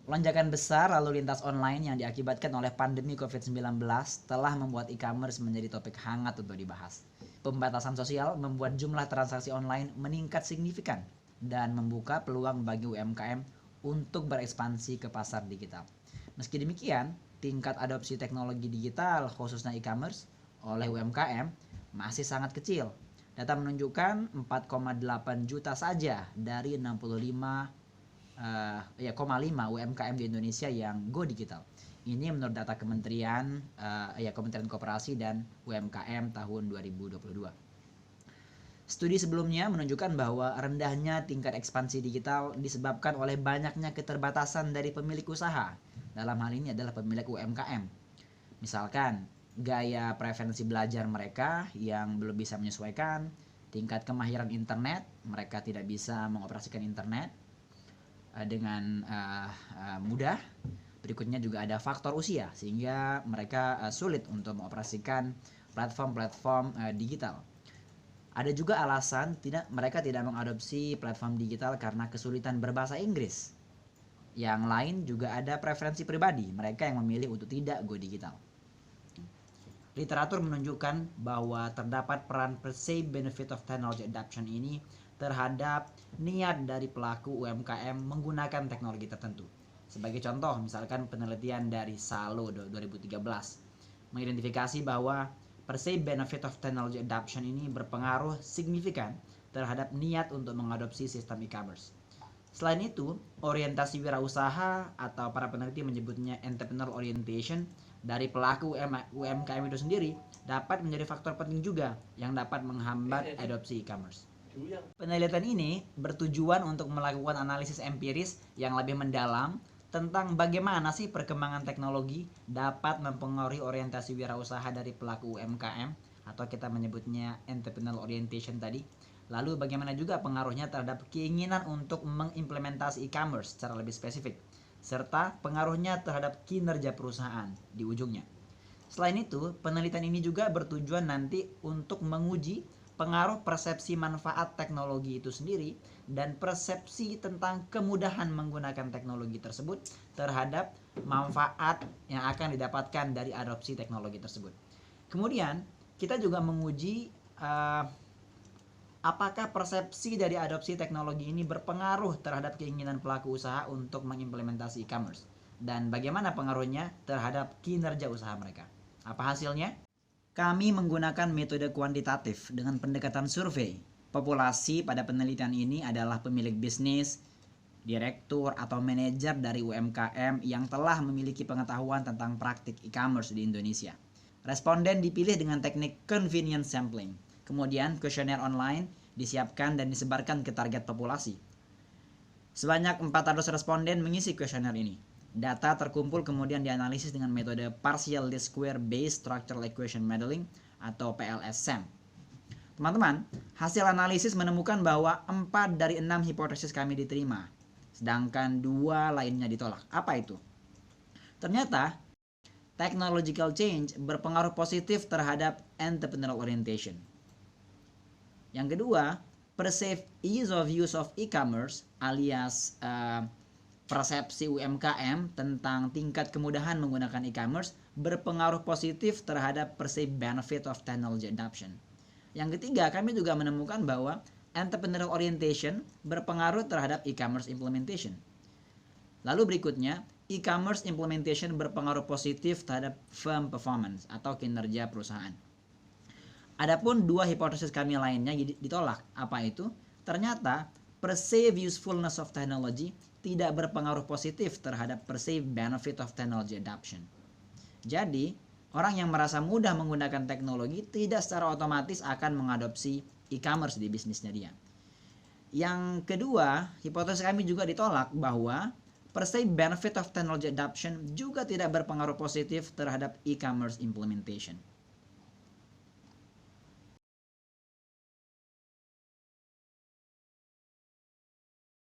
Lonjakan besar lalu lintas online yang diakibatkan oleh pandemi COVID-19 telah membuat e-commerce menjadi topik hangat untuk dibahas. Pembatasan sosial membuat jumlah transaksi online meningkat signifikan dan membuka peluang bagi UMKM untuk berekspansi ke pasar digital. Meski demikian, tingkat adopsi teknologi digital khususnya e-commerce oleh UMKM masih sangat kecil. Data menunjukkan 4,8 juta saja dari 65,5 UMKM di Indonesia yang go digital. Ini menurut data Kementerian Koperasi dan UMKM tahun 2022. Studi sebelumnya menunjukkan bahwa rendahnya tingkat ekspansi digital disebabkan oleh banyaknya keterbatasan dari pemilik usaha. Dalam hal ini adalah pemilik UMKM. Misalkan gaya preferensi belajar mereka yang belum bisa menyesuaikan, tingkat kemahiran internet, mereka tidak bisa mengoperasikan internet dengan mudah. Berikutnya juga ada faktor usia, sehingga mereka sulit untuk mengoperasikan platform-platform digital. Ada juga alasan mereka tidak mengadopsi platform digital karena kesulitan berbahasa Inggris. Yang lain juga ada preferensi pribadi, mereka yang memilih untuk tidak go digital. Literatur menunjukkan bahwa terdapat peran perceived benefit of technology adoption ini terhadap niat dari pelaku UMKM menggunakan teknologi tertentu. Sebagai contoh, misalkan penelitian dari Salo 2013 mengidentifikasi bahwa perceived benefit of technology adoption ini berpengaruh signifikan terhadap niat untuk mengadopsi sistem e-commerce. Selain itu, orientasi wirausaha atau para peneliti menyebutnya entrepreneurial orientation dari pelaku UMKM itu sendiri dapat menjadi faktor penting juga yang dapat menghambat adopsi e-commerce. Penelitian ini bertujuan untuk melakukan analisis empiris yang lebih mendalam tentang bagaimana sih perkembangan teknologi dapat mempengaruhi orientasi wirausaha dari pelaku UMKM atau kita menyebutnya entrepreneurial orientation tadi. Lalu bagaimana juga pengaruhnya terhadap keinginan untuk mengimplementasi e-commerce secara lebih spesifik, serta pengaruhnya terhadap kinerja perusahaan di ujungnya. Selain itu, penelitian ini juga bertujuan nanti untuk menguji pengaruh persepsi manfaat teknologi itu sendiri dan persepsi tentang kemudahan menggunakan teknologi tersebut terhadap manfaat yang akan didapatkan dari adopsi teknologi tersebut. Kemudian, kita juga menguji apakah persepsi dari adopsi teknologi ini berpengaruh terhadap keinginan pelaku usaha untuk mengimplementasi e-commerce dan bagaimana pengaruhnya terhadap kinerja usaha mereka. Apa hasilnya? Kami menggunakan metode kuantitatif dengan pendekatan survei. Populasi pada penelitian ini adalah pemilik bisnis, direktur atau manajer dari UMKM yang telah memiliki pengetahuan tentang praktik e-commerce di Indonesia. Responden dipilih dengan teknik convenience sampling. Kemudian kuesioner online disiapkan dan disebarkan ke target populasi. Sebanyak 400 responden mengisi kuesioner ini. Data terkumpul kemudian dianalisis dengan metode Partial Least Square Based Structural Equation Modeling atau PLS-SEM. Teman-teman, hasil analisis menemukan bahwa 4 dari 6 hipotesis kami diterima, sedangkan 2 lainnya ditolak. Apa itu? Ternyata, technological change berpengaruh positif terhadap entrepreneurial orientation. Yang kedua, perceived ease of use of e-commerce alias persepsi UMKM tentang tingkat kemudahan menggunakan e-commerce berpengaruh positif terhadap perceived benefit of technology adoption. Yang ketiga, kami juga menemukan bahwa entrepreneurial orientation berpengaruh terhadap e-commerce implementation. Lalu berikutnya, e-commerce implementation berpengaruh positif terhadap firm performance atau kinerja perusahaan. Adapun 2 hipotesis kami lainnya ditolak. Apa itu? Ternyata perceived usefulness of technology tidak berpengaruh positif terhadap perceived benefit of technology adoption. Jadi, orang yang merasa mudah menggunakan teknologi tidak secara otomatis akan mengadopsi e-commerce di bisnisnya dia. Yang kedua, hipotesis kami juga ditolak bahwa perceived benefit of technology adoption juga tidak berpengaruh positif terhadap e-commerce implementation.